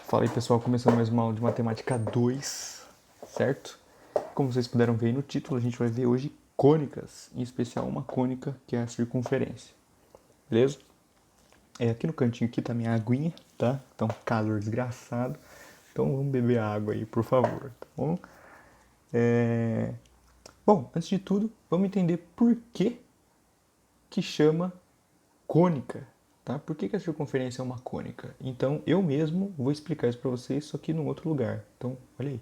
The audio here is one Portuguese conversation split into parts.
Fala aí pessoal, começando mais uma aula de Matemática 2, certo? Como vocês puderam ver aí no título, a gente vai ver hoje cônicas, em especial uma cônica que é a circunferência, beleza? Aqui no cantinho aqui tá minha aguinha, tá? Tá um calor desgraçado, então vamos beber água aí, por favor, tá bom? Bom, antes de tudo, vamos entender por que chama cônica, tá? Por que a circunferência é uma cônica? Então, eu mesmo vou explicar isso para vocês, só que num outro lugar. Então, olha aí.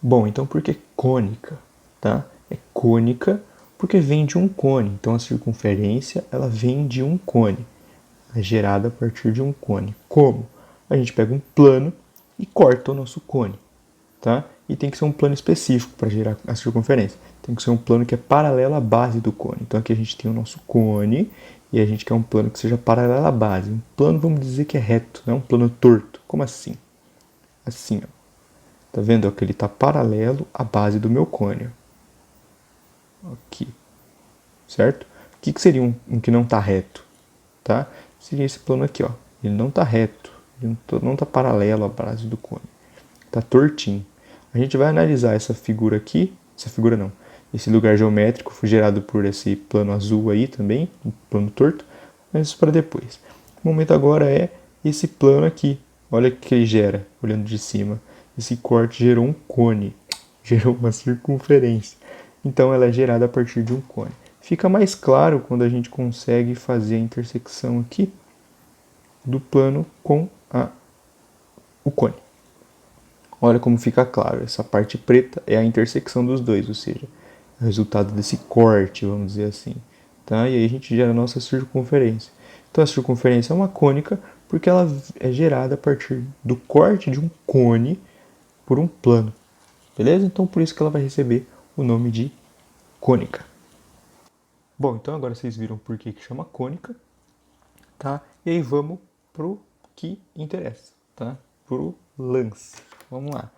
Bom, então por que cônica? Tá? É cônica porque vem de um cone. Então a circunferência ela vem de um cone, é gerada a partir de um cone. Como? A gente pega um plano e corta o nosso cone, tá? E tem que ser um plano específico para gerar a circunferência. Tem que ser um plano que é paralelo à base do cone. Então aqui a gente tem o nosso cone e a gente quer um plano que seja paralelo à base. Um plano, vamos dizer que é reto, não é um plano torto. Como assim? Assim, ó. Tá vendo que ele está paralelo à base do meu cone. Aqui, certo? O que seria um que não está reto? Tá? Seria esse plano aqui, ó. Ele não está reto, ele não está paralelo à base do cone. Está tortinho. A gente vai analisar essa figura aqui, essa figura não, esse lugar geométrico foi gerado por esse plano azul aí também, um plano torto, mas isso para depois. O momento agora é esse plano aqui. Olha o que ele gera, olhando de cima. Esse corte gerou um cone, gerou uma circunferência. Então ela é gerada a partir de um cone. Fica mais claro quando a gente consegue fazer a intersecção aqui do plano com o cone. Olha como fica claro, essa parte preta é a intersecção dos dois, ou seja, o resultado desse corte, vamos dizer assim. Tá? E aí a gente gera a nossa circunferência. Então a circunferência é uma cônica porque ela é gerada a partir do corte de um cone por um plano. Beleza? Então por isso que ela vai receber o nome de cônica. Bom, então agora vocês viram por que chama cônica, tá? E aí vamos pro que interessa, tá? Pro lance. Vamos lá.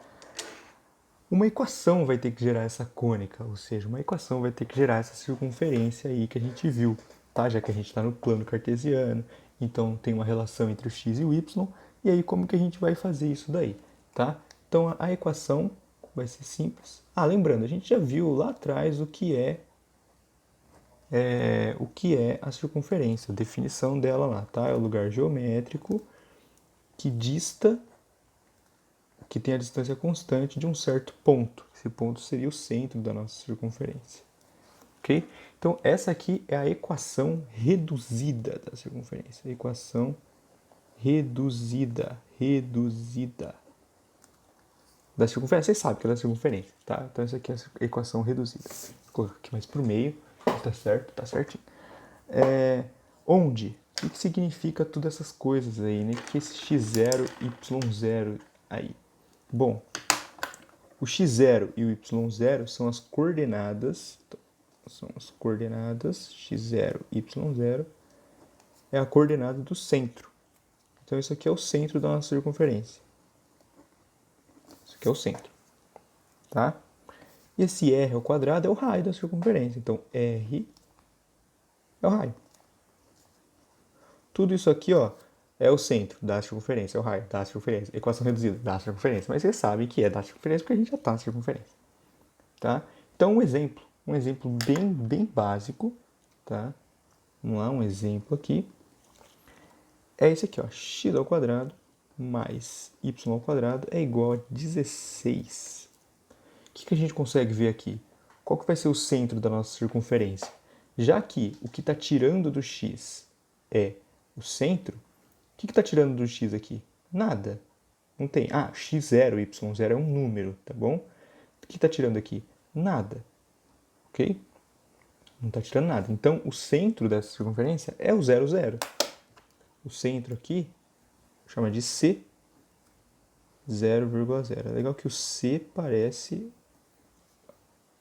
Uma equação vai ter que gerar essa cônica, ou seja, uma equação vai ter que gerar essa circunferência aí que a gente viu, tá? Já que a gente está no plano cartesiano, então tem uma relação entre o x e o y, e aí como que a gente vai fazer isso daí, tá? Então a equação vai ser simples. Ah, lembrando, a gente já viu lá atrás o que é a circunferência, a definição dela lá, tá? É o lugar geométrico que dista, que tem a distância constante de um certo ponto. Esse ponto seria o centro da nossa circunferência, ok? Então essa aqui é a equação reduzida da circunferência, a equação reduzida da circunferência. Vocês sabem que ela é a circunferência, tá? Então essa aqui é a equação reduzida. Vou colocar aqui mais pro meio, tá certo, tá certinho. Onde? O que significa todas essas coisas aí, né? O que é esse x0, y0 aí? Bom, o x0 e o y0 são as coordenadas, x0, y0 é a coordenada do centro. Então isso aqui é o centro da nossa circunferência. Isso aqui é o centro, tá? E esse r ao quadrado é o raio da circunferência. Então r é o raio. Tudo isso aqui, ó, é o centro da circunferência, é o raio da circunferência. Equação reduzida da circunferência. Mas vocês sabem que é da circunferência porque a gente já está na circunferência. Tá? Então, um exemplo bem básico, tá? Vamos lá, um exemplo aqui. É esse aqui, ó, x ao quadrado mais y ao quadrado é igual a 16. O que a gente consegue ver aqui? Qual que vai ser o centro da nossa circunferência? Já que o que está tirando do x é o centro, o que está tirando do x aqui? Nada. Não tem. Ah, x0, y0 é um número, tá bom? O que está tirando aqui? Nada. Ok? Não está tirando nada. Então, o centro dessa circunferência é o 0, 0. O centro aqui chama de C 0,0. É legal que o C parece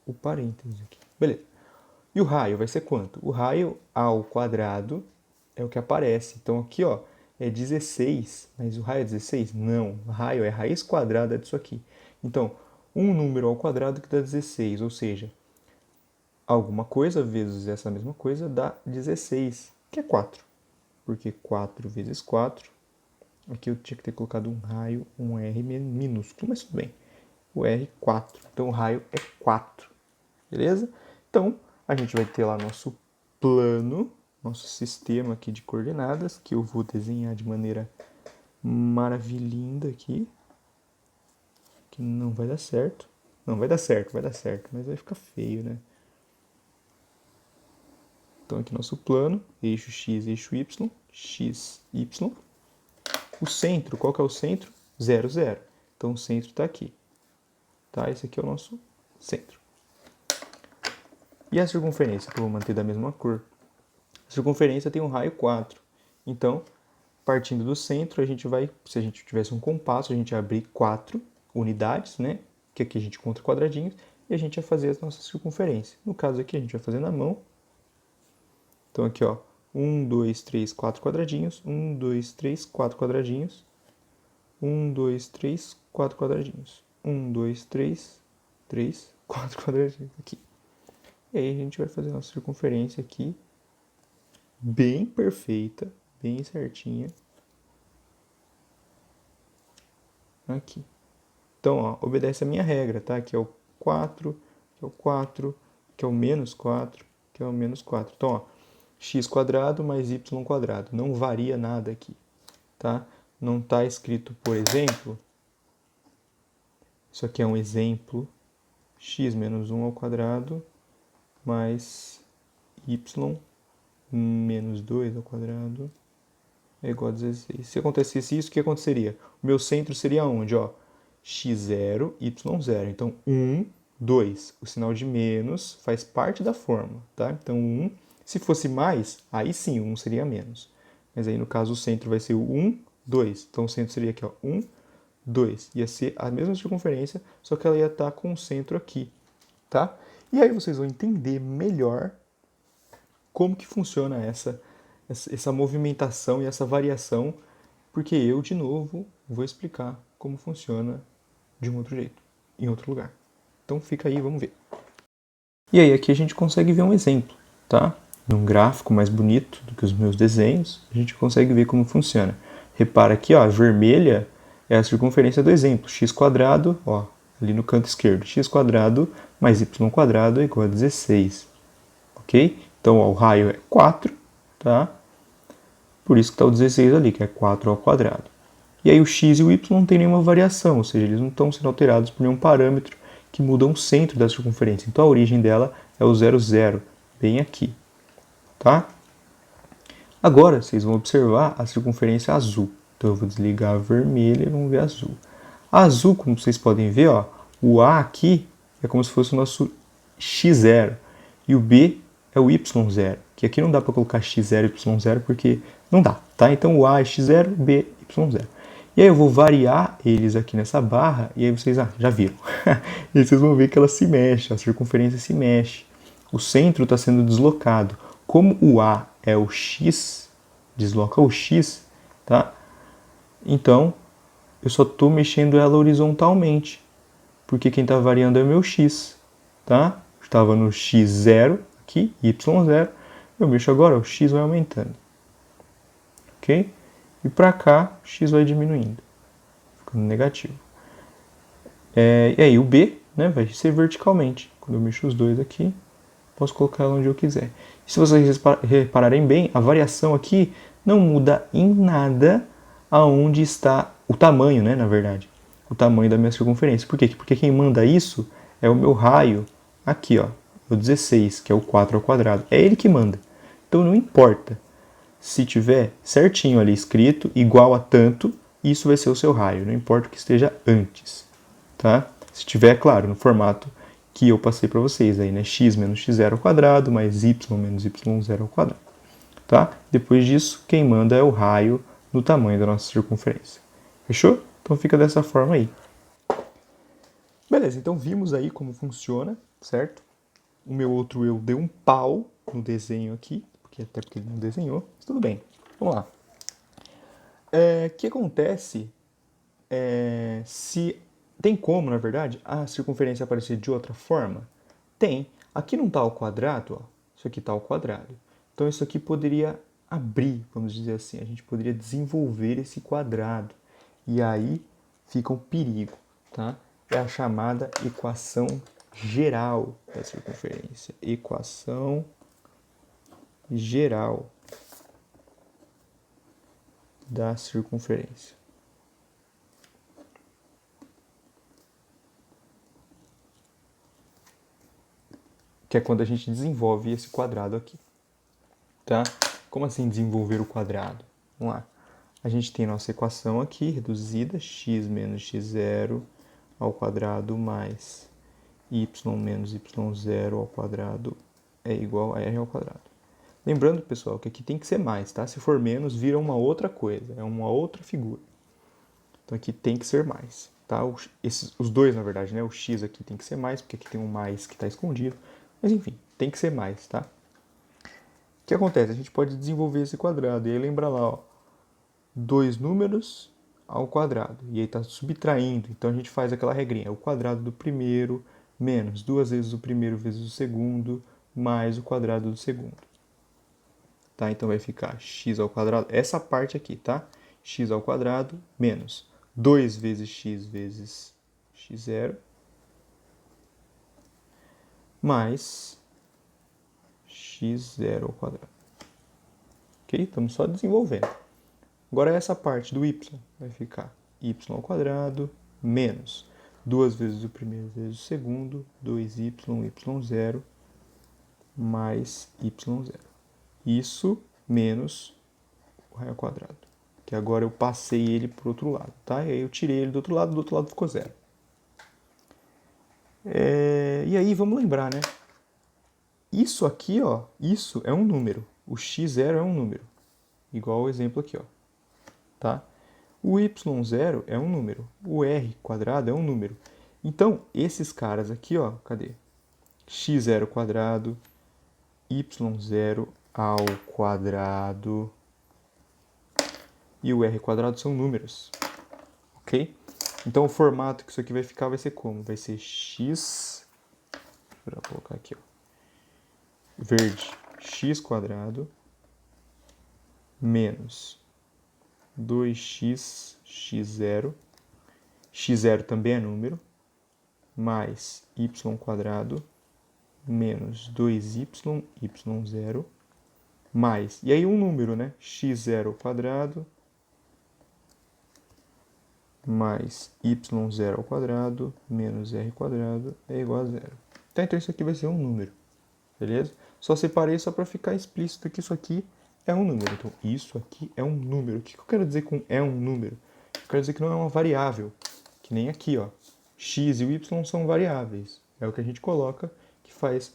o parênteses aqui. Beleza. E o raio vai ser quanto? O raio ao quadrado é o que aparece. Então aqui, ó, é 16. Mas o raio é 16? Não. O raio é a raiz quadrada disso aqui. Então, um número ao quadrado que dá 16. Ou seja, alguma coisa vezes essa mesma coisa dá 16, que é 4. Porque 4 vezes 4 Aqui eu tinha que ter colocado um raio, um R minúsculo, mas tudo bem. O R é 4. Então o raio é 4. Beleza? Então a gente vai ter lá nosso plano, nosso sistema aqui de coordenadas, que eu vou desenhar de maneira maravilhinda aqui. Que não vai dar certo. Não, vai dar certo, mas vai ficar feio, né? Então aqui nosso plano, eixo X, eixo Y, X, Y. O centro, qual que é o centro? 0, 0. Então o centro está aqui. Tá? Esse aqui é o nosso centro. E a circunferência, que eu vou manter da mesma cor? A circunferência tem um raio 4. Então, partindo do centro, a gente vai, se a gente tivesse um compasso, a gente ia abrir 4 unidades, né? Que aqui a gente conta quadradinhos, e a gente ia fazer a nossa circunferência. No caso aqui, a gente vai fazer na mão. Então aqui, ó, 1, 2, 3, 4 quadradinhos, 1, 2, 3, 4 quadradinhos, 1, 2, 3, 4 quadradinhos, 1, 2, 3, 3, 4 quadradinhos aqui. E aí a gente vai fazer a nossa circunferência aqui, bem perfeita, bem certinha. Aqui. Então, ó, obedece a minha regra, tá? Aqui é o 4, aqui é o 4, aqui é o menos 4, aqui é o menos 4. Então, ó, x quadrado mais y quadrado. Não varia nada aqui, tá? Não está escrito, por exemplo, isso aqui é um exemplo, x menos 1 ao quadrado mais y menos 2 ao quadrado é igual a 16. Se acontecesse isso, o que aconteceria? O meu centro seria onde? Ó, x0, y0. Então, 1, 2. O sinal de menos faz parte da fórmula, tá? Então, 1. Se fosse mais, aí sim, 1 seria menos. Mas aí, no caso, o centro vai ser o 1, 2. Então, o centro seria aqui, ó, 1, 2. Ia ser a mesma circunferência, só que ela ia estar com o centro aqui, tá? E aí vocês vão entender melhor como que funciona essa movimentação e essa variação, porque eu, de novo, vou explicar como funciona de um outro jeito, em outro lugar. Então fica aí, vamos ver. E aí aqui a gente consegue ver um exemplo, tá? Num gráfico mais bonito do que os meus desenhos, a gente consegue ver como funciona. Repara aqui, ó, a vermelha é a circunferência do exemplo, x quadrado, ó, ali no canto esquerdo, x quadrado mais y quadrado é igual a 16, ok? Então, ó, o raio é 4, tá? Por isso que está o 16 ali, que é 4 ao quadrado. E aí o x e o y não tem nenhuma variação, ou seja, eles não estão sendo alterados por nenhum parâmetro que muda o centro da circunferência. Então a origem dela é o 0, 0, bem aqui, tá? Agora vocês vão observar a circunferência azul. Então eu vou desligar a vermelha e vamos ver a azul. A azul, como vocês podem ver, ó, o A aqui é como se fosse o nosso x0 e o B é o y0, que aqui não dá para colocar x0 e y0 porque não dá, tá? Então o A é x0, o B é y0. E aí eu vou variar eles aqui nessa barra e aí vocês já viram. E aí vocês vão ver que ela se mexe, a circunferência se mexe. O centro está sendo deslocado. Como o A é o x, desloca o x, tá? Então eu só estou mexendo ela horizontalmente, porque quem está variando é o meu x, tá? Estava no x0 aqui, y0, eu mexo agora, o x vai aumentando, ok? E para cá, o x vai diminuindo, ficando negativo. E aí o b, né, vai ser verticalmente. Quando eu mexo os dois aqui, posso colocar ela onde eu quiser. E se vocês repararem bem, a variação aqui não muda em nada aonde está o tamanho, né, na verdade. O tamanho da minha circunferência. Por quê? Porque quem manda isso é o meu raio aqui, ó, o 16, que é o 4 ao quadrado. É ele que manda. Então não importa. Se tiver certinho ali escrito, igual a tanto, isso vai ser o seu raio. Não importa o que esteja antes, tá? Se tiver, claro, no formato que eu passei para vocês aí, né? X menos x0 ao quadrado mais y menos y0 ao quadrado, tá? Depois disso, quem manda é o raio no tamanho da nossa circunferência. Fechou? Então fica dessa forma aí. Beleza, então vimos aí como funciona, certo? O meu outro eu dei um pau no desenho aqui, até porque ele não desenhou, mas tudo bem. Vamos lá. O que acontece se... Tem como, na verdade, a circunferência aparecer de outra forma? Tem. Aqui não está ao quadrado, ó. Isso aqui está ao quadrado. Então isso aqui poderia abrir, vamos dizer assim, a gente poderia desenvolver esse quadrado. E aí fica um perigo, tá? É a chamada equação geral da circunferência. Equação geral da circunferência. Que é quando a gente desenvolve esse quadrado aqui, tá? Como assim desenvolver o quadrado? Vamos lá. A gente tem nossa equação aqui, reduzida, x menos x0 ao quadrado mais y menos y0 ao quadrado é igual a r ao quadrado. Lembrando, pessoal, que aqui tem que ser mais, tá? Se for menos, vira uma outra coisa, é uma outra figura. Então aqui tem que ser mais, tá? Os dois, na verdade, né? O x aqui tem que ser mais, porque aqui tem um mais que está escondido. Mas enfim, tem que ser mais, tá? O que acontece? A gente pode desenvolver esse quadrado. E aí lembra lá, ó, dois números ao quadrado. E aí está subtraindo. Então a gente faz aquela regrinha. O quadrado do primeiro menos duas vezes o primeiro vezes o segundo mais o quadrado do segundo. Tá? Então vai ficar x ao quadrado. Essa parte aqui, tá? X ao quadrado menos 2 vezes x0 mais x0 ao quadrado. Ok? Estamos só desenvolvendo. Agora essa parte do y vai ficar y ao quadrado menos 2 vezes o primeiro vezes o segundo, 2y, y0 mais y0. Isso menos o raio ao quadrado. Que agora eu passei ele para o outro lado, tá? E aí eu tirei ele do outro lado ficou zero. E aí vamos lembrar, né? Isso aqui, ó, isso é um número. O x0 é um número. Igual o exemplo aqui, ó. Tá? O y0 é um número. O r quadrado é um número. Então, esses caras aqui, ó, cadê? x0 quadrado, y0 ao quadrado e o r quadrado são números. Ok? Então, o formato que isso aqui vai ficar vai ser como? Vai ser x... Vou colocar aqui, ó. Verde, x quadrado menos 2x, x0, x0 também é número, mais y quadrado menos 2y, y0, mais, e aí um número, né? x0 quadrado mais y0 ao quadrado menos r quadrado é igual a zero. Então isso aqui vai ser um número, beleza? Só separei só para ficar explícito que isso aqui é um número. Então, isso aqui é um número. O que eu quero dizer com é um número? Eu quero dizer que não é uma variável. Que nem aqui, ó. X e o y são variáveis. É o que a gente coloca que faz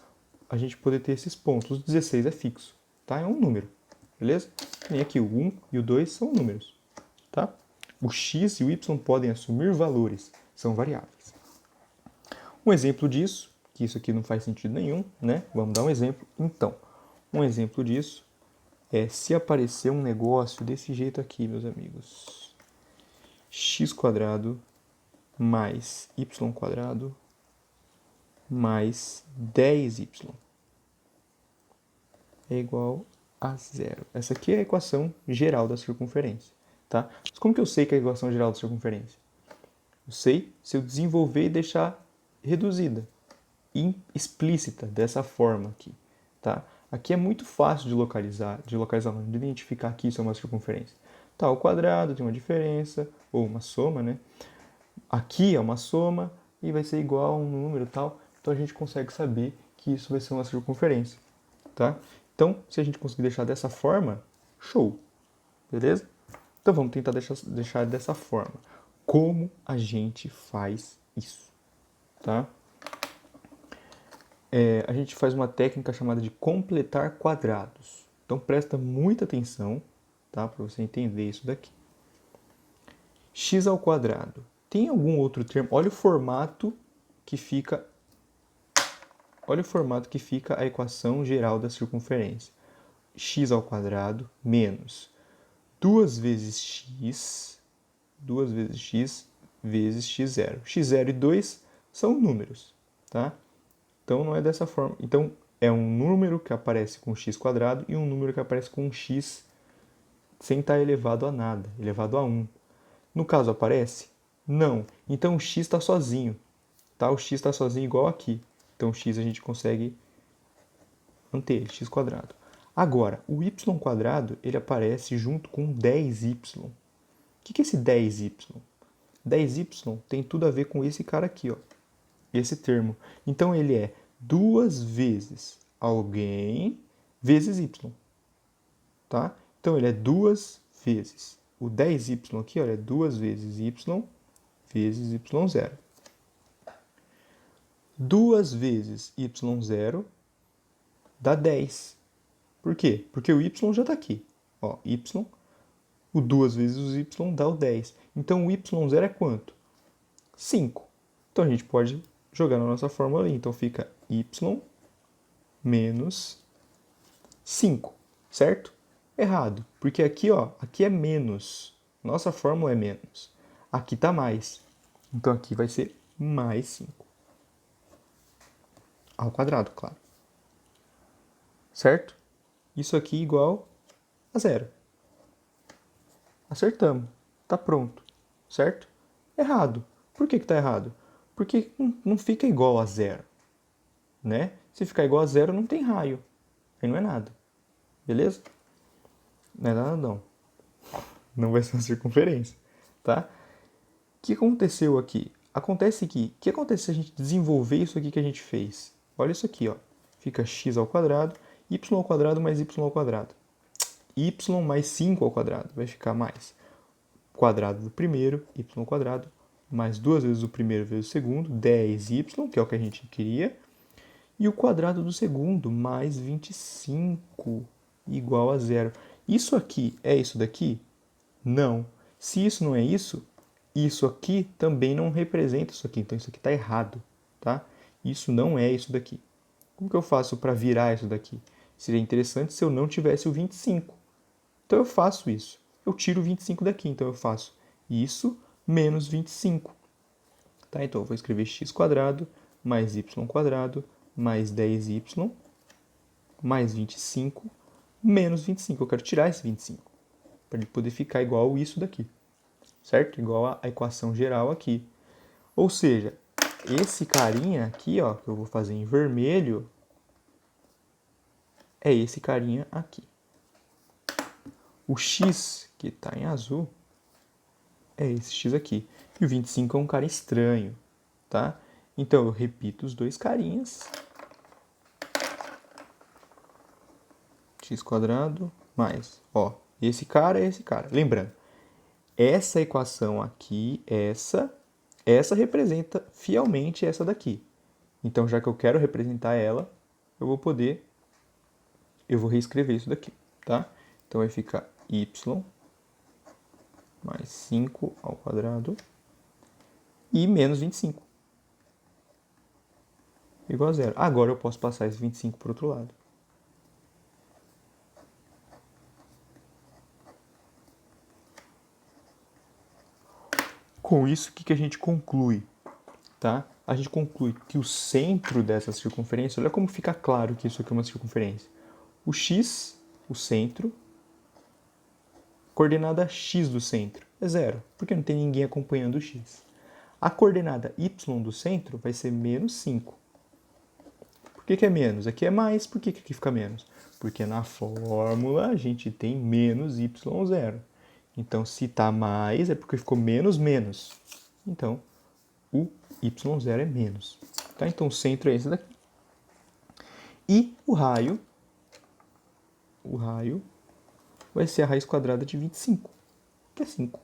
a gente poder ter esses pontos. O 16 é fixo, tá? É um número, beleza? Que nem aqui, o 1 e o 2 são números, tá? O x e o y podem assumir valores, são variáveis. Um exemplo disso, que isso aqui não faz sentido nenhum, né? Vamos dar um exemplo. Então, um exemplo disso é se aparecer um negócio desse jeito aqui, meus amigos. X quadrado mais y quadrado mais 10y é igual a zero. Essa aqui é a equação geral da circunferência, tá? Mas como que eu sei que é a equação geral da circunferência? Eu sei se eu desenvolver e deixar reduzida, explícita, dessa forma aqui, tá? Aqui é muito fácil de localizar não, de identificar que isso é uma circunferência. Tá, o quadrado tem uma diferença, ou uma soma, né? Aqui é uma soma e vai ser igual a um número e tal. Então a gente consegue saber que isso vai ser uma circunferência, tá? Então, se a gente conseguir deixar dessa forma, show, beleza? Então vamos tentar deixar dessa forma. Como a gente faz isso, tá? A gente faz uma técnica chamada de completar quadrados. Então presta muita atenção, tá? Para você entender isso daqui. X ao quadrado. Tem algum outro termo? Olha o formato que fica. Olha o formato que fica a equação geral da circunferência. X ao quadrado menos 2 vezes x vezes x0. x0 e 2 são números, tá? Então não é dessa forma. Então é um número que aparece com x quadrado e um número que aparece com um x sem estar elevado a nada, elevado a 1. No caso, aparece? Não. Então o x está sozinho. Tá? O x está sozinho igual aqui. Então o x a gente consegue manter ele, x quadrado. Agora, o y quadrado ele aparece junto com 10y. O que é esse 10y? 10y tem tudo a ver com esse cara aqui, ó. Esse termo. Então ele é 2 vezes alguém vezes y. Tá? Então ele é 2 vezes. O 10y aqui, olha, é 2 vezes y vezes y0. 2 vezes y0 dá 10. Por quê? Porque o y já está aqui. Ó, y, o 2 vezes o y dá o 10. Então o y0 é quanto? 5. Então a gente pode jogar na nossa fórmula ali. Então fica y menos 5, certo? Errado, porque aqui, ó, aqui é menos. Nossa fórmula é menos. Aqui está mais. Então aqui vai ser mais 5. Ao quadrado, claro. Certo? Isso aqui igual a 0. Acertamos. Está pronto. Certo? Errado. Por que está errado? Porque não fica igual a 0. Né? Se ficar igual a 0, não tem raio. Aí não é nada. Beleza? Não é nada não. Não vai ser uma circunferência. Tá? O que aconteceu aqui? Acontece que, o que acontece se a gente desenvolver isso aqui que a gente fez? Olha isso aqui, ó. Fica x ao quadrado, y ao quadrado mais y ao quadrado. Y mais 5 ao quadrado vai ficar mais quadrado do primeiro, y ao quadrado, mais 2 vezes o primeiro vezes o segundo, 10y, que é o que a gente queria, e o quadrado do segundo, mais 25, igual a 0. Isso aqui é isso daqui? Não. Se isso não é isso, isso aqui também não representa isso aqui. Então isso aqui está errado, tá? Isso não é isso daqui. Como que eu faço para virar isso daqui? Seria interessante se eu não tivesse o 25. Então eu faço isso. Eu tiro o 25 daqui. Então eu faço isso menos 25. Tá? Então eu vou escrever x quadrado mais y quadrado mais 10y mais 25 menos 25. Eu quero tirar esse 25 para ele poder ficar igual isso daqui. Certo? Igual a equação geral aqui. Ou seja, esse carinha aqui, ó, que eu vou fazer em vermelho, é esse carinha aqui. O x, que está em azul, é esse x aqui. E o 25 é um cara estranho, tá? Então eu repito os dois carinhas. X quadrado mais, ó, esse cara é esse cara. Lembrando, essa equação aqui, essa representa fielmente essa daqui. Então, já que eu quero representar ela, eu vou reescrever isso daqui, tá? Então vai ficar y mais 5 ao quadrado e menos 25 igual a 0. Agora eu posso passar esse 25 para o outro lado. Com isso, o que a gente conclui? Tá? A gente conclui que o centro dessa circunferência, olha como fica claro que isso aqui é uma circunferência. O x, o centro, coordenada x do centro é 0, porque não tem ninguém acompanhando o x. A coordenada y do centro vai ser menos 5. Por que é menos? Aqui é mais, por que aqui fica menos? Porque na fórmula a gente tem menos y0. Então, se está mais, é porque ficou menos menos. Então, o y0 é menos. Tá? Então, o centro é esse daqui. E o raio vai ser a raiz quadrada de 25, que é 5.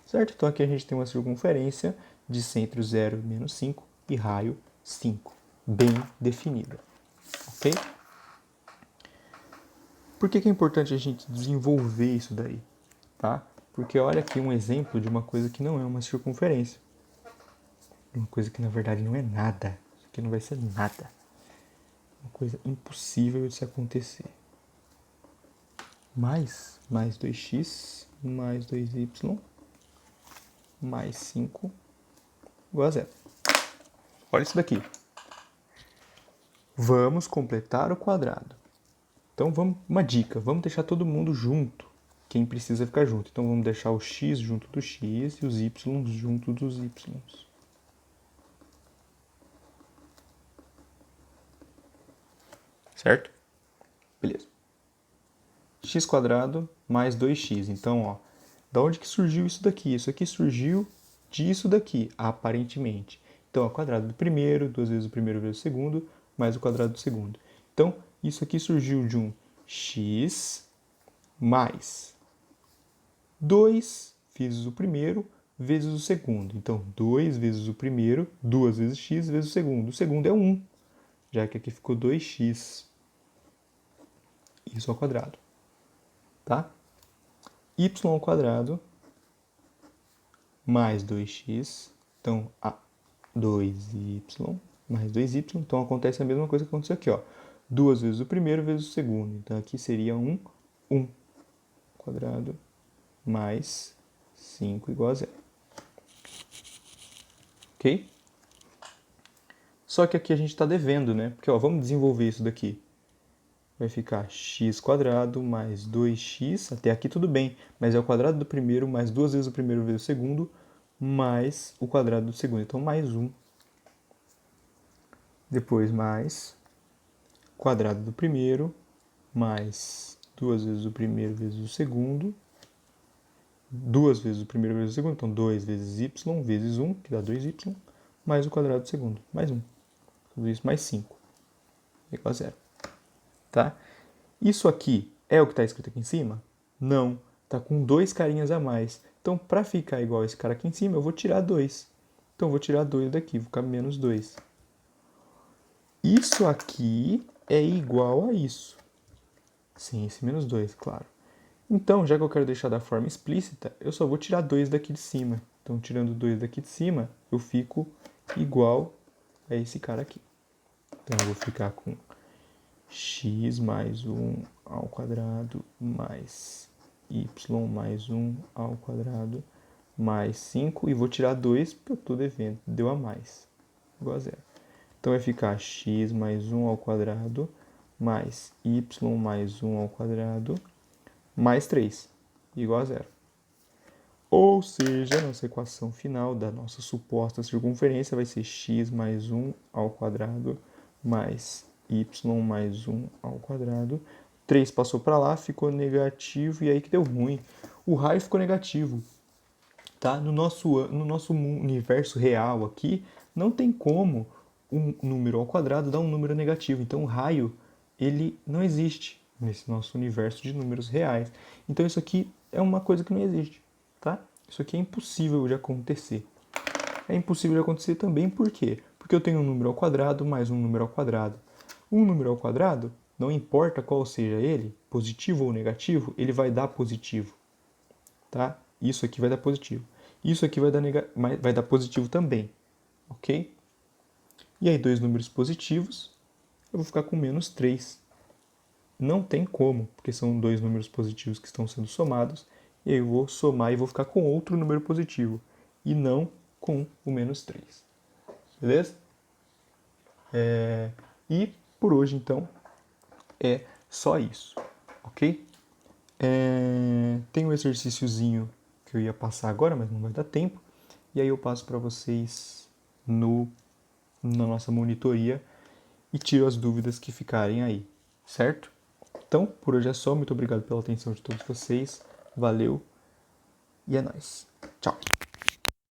Certo? Então, aqui a gente tem uma circunferência de centro 0 menos 5 e raio 5. Bem definida. Ok? Por que é importante a gente desenvolver isso daí? Tá? Porque olha aqui um exemplo de uma coisa que não é uma circunferência. Uma coisa que na verdade não é nada. Isso aqui não vai ser nada. Uma coisa impossível de se acontecer. Mais 2x mais 2y mais 5 igual a 0. Olha isso daqui. Vamos completar o quadrado. Então, uma dica, vamos deixar todo mundo junto, quem precisa ficar junto. Então, vamos deixar o x junto do x e os y junto dos y. Certo? Beleza. X² mais 2x. Então, ó, da onde que surgiu isso daqui? Isso aqui surgiu disso daqui, aparentemente. Então, o quadrado do primeiro, 2 vezes o primeiro vezes o segundo, mais o quadrado do segundo. Então, isso aqui surgiu de um x mais 2 vezes o primeiro vezes o segundo. Então, 2 vezes o primeiro, 2 vezes x vezes o segundo. O segundo é 1, já que aqui ficou 2x. Isso ao quadrado. Tá? Y² mais 2x, então 2y mais 2y, então acontece a mesma coisa que aconteceu aqui, ó. 2 vezes o primeiro vezes o segundo, então aqui seria 1 quadrado mais 5 igual a 0. Ok? Só que aqui a gente está devendo, né? Porque, ó, vamos desenvolver isso daqui. Vai ficar x² mais 2x, até aqui tudo bem, mas é o quadrado do primeiro mais 2 vezes o primeiro vezes o segundo, mais o quadrado do segundo, então mais 1. Depois mais quadrado do primeiro, mais 2 vezes o primeiro vezes o segundo, 2 vezes o primeiro vezes o segundo, então 2 vezes y vezes 1, que dá 2y, mais o quadrado do segundo, mais 1. Tudo isso mais 5, igual a 0. Tá? Isso aqui é o que está escrito aqui em cima? Não, está com 2 carinhas a mais. Então, para ficar igual esse cara aqui em cima, eu vou tirar 2. Então, eu vou tirar 2 daqui, vou ficar menos 2. Isso aqui é igual a isso. Sem esse menos 2, claro. Então, já que eu quero deixar da forma explícita, eu só vou tirar 2 daqui de cima. Então, tirando 2 daqui de cima, eu fico igual a esse cara aqui. Então, eu vou ficar com x mais 1 ao quadrado mais y mais 1 ao quadrado mais 5. E vou tirar 2 porque eu estou devendo. Deu a mais. Igual a 0. Então, vai ficar x mais 1 ao quadrado mais y mais 1 ao quadrado mais 3, igual a 0. Ou seja, a nossa equação final da nossa suposta circunferência vai ser x mais 1 ao quadrado mais y mais 1 ao quadrado. 3 passou para lá, ficou negativo, e aí que deu ruim. O raio ficou negativo. Tá? No nosso universo real aqui, não tem como um número ao quadrado dar um número negativo. Então, o raio, ele não existe nesse nosso universo de números reais. Então, isso aqui é uma coisa que não existe. Tá? Isso aqui é impossível de acontecer. É impossível de acontecer também por quê? Porque eu tenho um número ao quadrado mais um número ao quadrado. Um número ao quadrado, não importa qual seja ele, positivo ou negativo, ele vai dar positivo. Tá? Isso aqui vai dar positivo. Isso aqui vai dar positivo também. Ok? E aí, dois números positivos, eu vou ficar com menos 3. Não tem como, porque são dois números positivos que estão sendo somados. E aí eu vou somar e vou ficar com outro número positivo. E não com o menos 3. Beleza? E por hoje, então, é só isso. Ok? Tem um exercíciozinho que eu ia passar agora, mas não vai dar tempo. E aí eu passo para vocês na nossa monitoria e tiro as dúvidas que ficarem aí, certo? Então, por hoje é só. Muito obrigado pela atenção de todos vocês. Valeu e é nóis. Tchau!